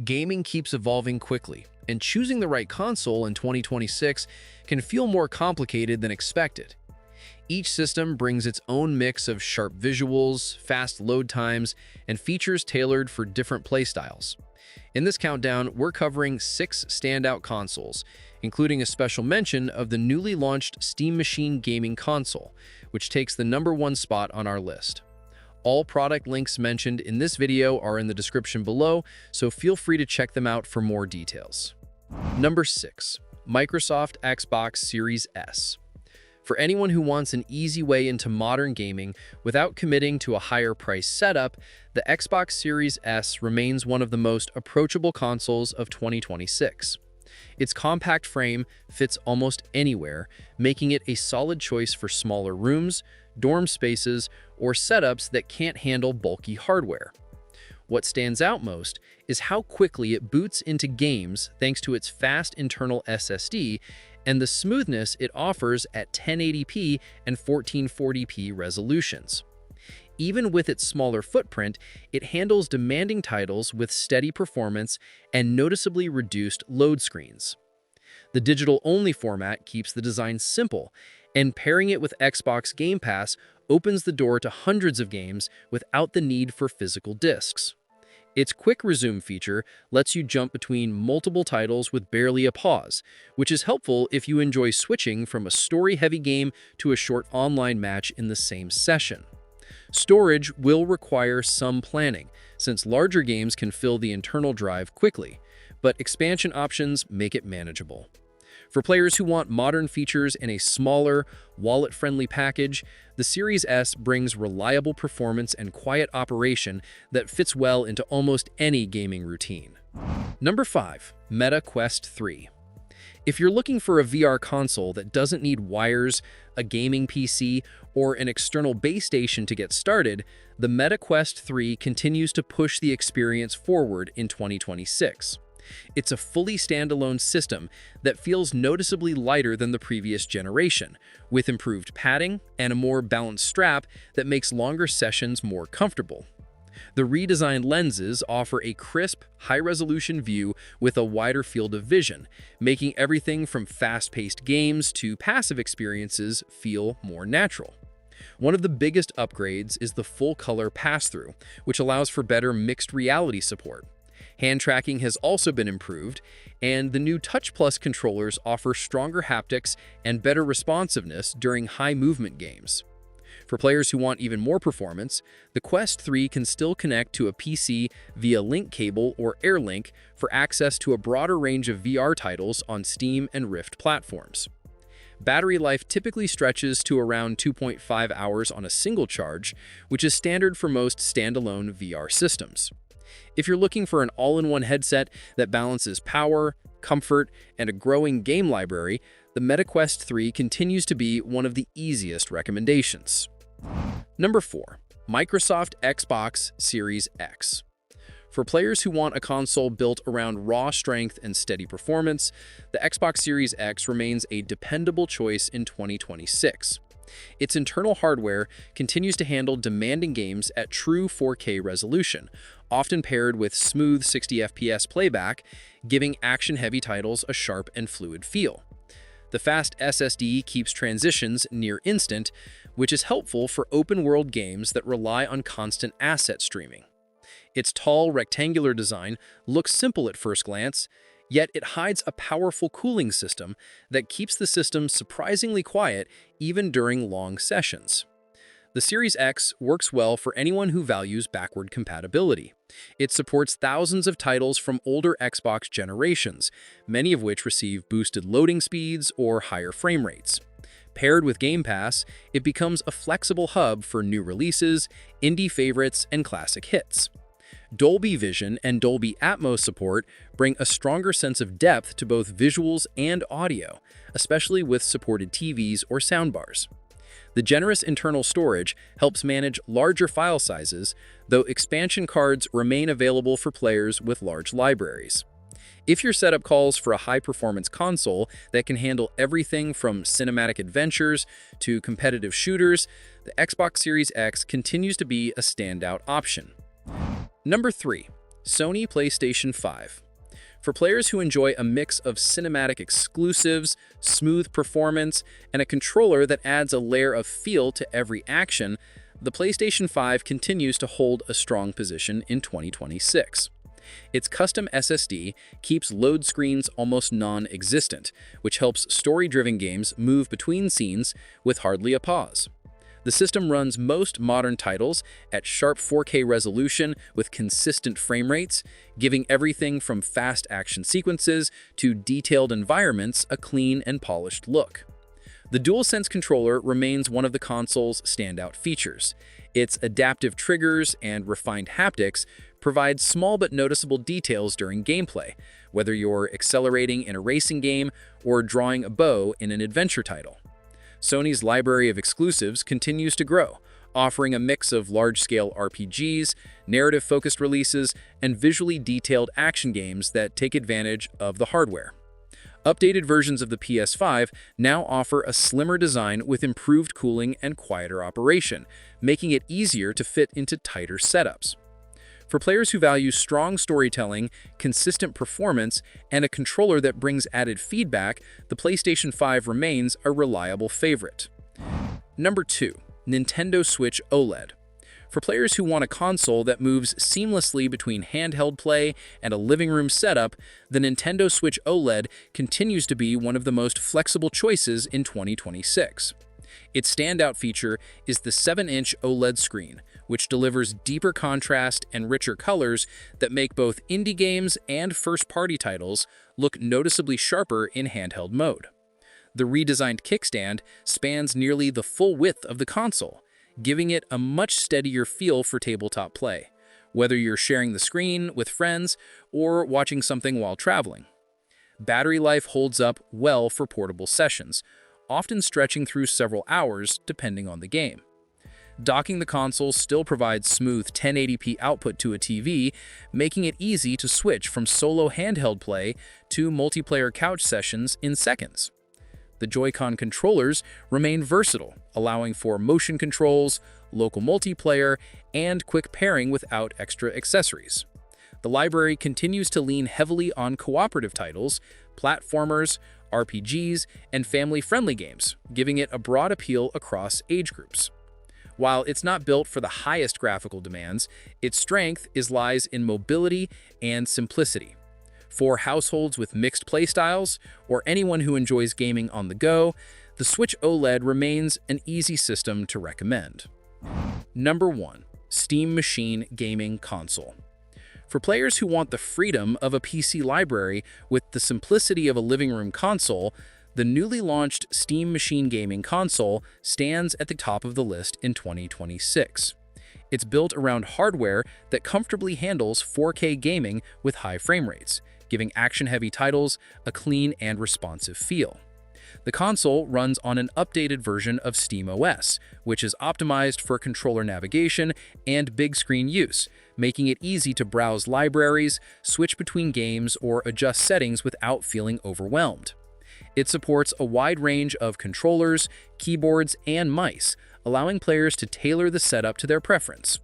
Gaming keeps evolving quickly, and choosing the right console in 2026 can feel more complicated than expected. Each system brings its own mix of sharp visuals, fast load times, and features tailored for different playstyles. In this countdown, we're covering 6 standout consoles, including a special mention of the newly launched Steam Machine gaming console, which takes the #1 spot on our list. All product links mentioned in this video are in the description below, so feel free to check them out for more details. Number 6. Microsoft Xbox Series S. For anyone who wants an easy way into modern gaming without committing to a higher price setup, the Xbox Series S remains one of the most approachable consoles of 2026. Its compact frame fits almost anywhere, making it a solid choice for smaller rooms, dorm spaces, or setups that can't handle bulky hardware. What stands out most is how quickly it boots into games thanks to its fast internal SSD and the smoothness it offers at 1080p and 1440p resolutions. Even with its smaller footprint, it handles demanding titles with steady performance and noticeably reduced load screens. The digital-only format keeps the design simple, and pairing it with Xbox Game Pass opens the door to hundreds of games without the need for physical discs. Its quick resume feature lets you jump between multiple titles with barely a pause, which is helpful if you enjoy switching from a story-heavy game to a short online match in the same session. Storage will require some planning, since larger games can fill the internal drive quickly, but expansion options make it manageable. For players who want modern features in a smaller, wallet-friendly package, the Series S brings reliable performance and quiet operation that fits well into almost any gaming routine. Number 5. Meta Quest 3. If you're looking for a VR console that doesn't need wires, a gaming PC, or an external base station to get started, the Meta Quest 3 continues to push the experience forward in 2026. It's a fully standalone system that feels noticeably lighter than the previous generation, with improved padding and a more balanced strap that makes longer sessions more comfortable. The redesigned lenses offer a crisp, high-resolution view with a wider field of vision, making everything from fast-paced games to passive experiences feel more natural. One of the biggest upgrades is the full-color pass-through, which allows for better mixed reality support. Hand tracking has also been improved, and the new Touch Plus controllers offer stronger haptics and better responsiveness during high-movement games. For players who want even more performance, the Quest 3 can still connect to a PC via link cable or AirLink for access to a broader range of VR titles on Steam and Rift platforms. Battery life typically stretches to around 2.5 hours on a single charge, which is standard for most standalone VR systems. If you're looking for an all-in-one headset that balances power, comfort, and a growing game library, the Meta Quest 3 continues to be one of the easiest recommendations. Number 4. Microsoft Xbox Series X. For players who want a console built around raw strength and steady performance, the Xbox Series X remains a dependable choice in 2026. Its internal hardware continues to handle demanding games at true 4K resolution, often paired with smooth 60 FPS playback, giving action-heavy titles a sharp and fluid feel. The fast SSD keeps transitions near instant, which is helpful for open-world games that rely on constant asset streaming. Its tall, rectangular design looks simple at first glance, yet it hides a powerful cooling system that keeps the system surprisingly quiet even during long sessions. The Series X works well for anyone who values backward compatibility. It supports thousands of titles from older Xbox generations, many of which receive boosted loading speeds or higher frame rates. Paired with Game Pass, it becomes a flexible hub for new releases, indie favorites, and classic hits. Dolby Vision and Dolby Atmos support bring a stronger sense of depth to both visuals and audio, especially with supported TVs or soundbars. The generous internal storage helps manage larger file sizes, though expansion cards remain available for players with large libraries. If your setup calls for a high-performance console that can handle everything from cinematic adventures to competitive shooters, the Xbox Series X continues to be a standout option. Number 3. Sony PlayStation 5. For players who enjoy a mix of cinematic exclusives, smooth performance, and a controller that adds a layer of feel to every action, the PlayStation 5 continues to hold a strong position in 2026. Its custom SSD keeps load screens almost non-existent, which helps story-driven games move between scenes with hardly a pause. The system runs most modern titles at sharp 4K resolution with consistent frame rates, giving everything from fast action sequences to detailed environments a clean and polished look. The DualSense controller remains one of the console's standout features. Its adaptive triggers and refined haptics provide small but noticeable details during gameplay, whether you're accelerating in a racing game or drawing a bow in an adventure title. Sony's library of exclusives continues to grow, offering a mix of large-scale RPGs, narrative-focused releases, and visually detailed action games that take advantage of the hardware. Updated versions of the PS5 now offer a slimmer design with improved cooling and quieter operation, making it easier to fit into tighter setups. For players who value strong storytelling, consistent performance, and a controller that brings added feedback, the PlayStation 5 remains a reliable favorite. Number 2. Nintendo Switch OLED. For players who want a console that moves seamlessly between handheld play and a living room setup, the Nintendo Switch OLED continues to be one of the most flexible choices in 2026. Its standout feature is the 7-inch OLED screen, which delivers deeper contrast and richer colors that make both indie games and first-party titles look noticeably sharper in handheld mode. The redesigned kickstand spans nearly the full width of the console, giving it a much steadier feel for tabletop play, whether you're sharing the screen with friends or watching something while traveling. Battery life holds up well for portable sessions, often stretching through several hours depending on the game. Docking the console still provides smooth 1080p output to a TV, making it easy to switch from solo handheld play to multiplayer couch sessions in seconds. The Joy-Con controllers remain versatile, allowing for motion controls, local multiplayer, and quick pairing without extra accessories. The library continues to lean heavily on cooperative titles, platformers, RPGs, and family-friendly games, giving it a broad appeal across age groups. While it's not built for the highest graphical demands, its strength lies in mobility and simplicity. For households with mixed playstyles or anyone who enjoys gaming on the go, the Switch OLED remains an easy system to recommend. Number 1. Steam Machine Gaming Console. For players who want the freedom of a PC library with the simplicity of a living room console, the newly launched Steam Machine Gaming Console stands at the top of the list in 2026. It's built around hardware that comfortably handles 4K gaming with high frame rates, giving action-heavy titles a clean and responsive feel. The console runs on an updated version of SteamOS, which is optimized for controller navigation and big-screen use, making it easy to browse libraries, switch between games, or adjust settings without feeling overwhelmed. It supports a wide range of controllers, keyboards, and mice, allowing players to tailor the setup to their preference.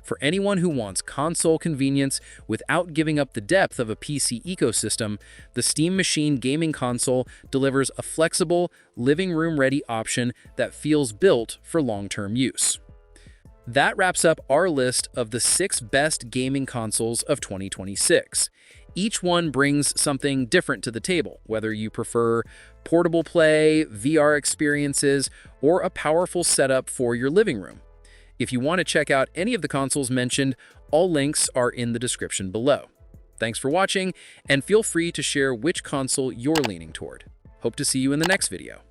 For anyone who wants console convenience without giving up the depth of a PC ecosystem, the Steam Machine Gaming Console delivers a flexible, living room-ready option that feels built for long-term use. That wraps up our list of the 6 best gaming consoles of 2026. Each one brings something different to the table, whether you prefer portable play, VR experiences, or a powerful setup for your living room. If you want to check out any of the consoles mentioned, all links are in the description below. Thanks for watching, and feel free to share which console you're leaning toward. Hope to see you in the next video.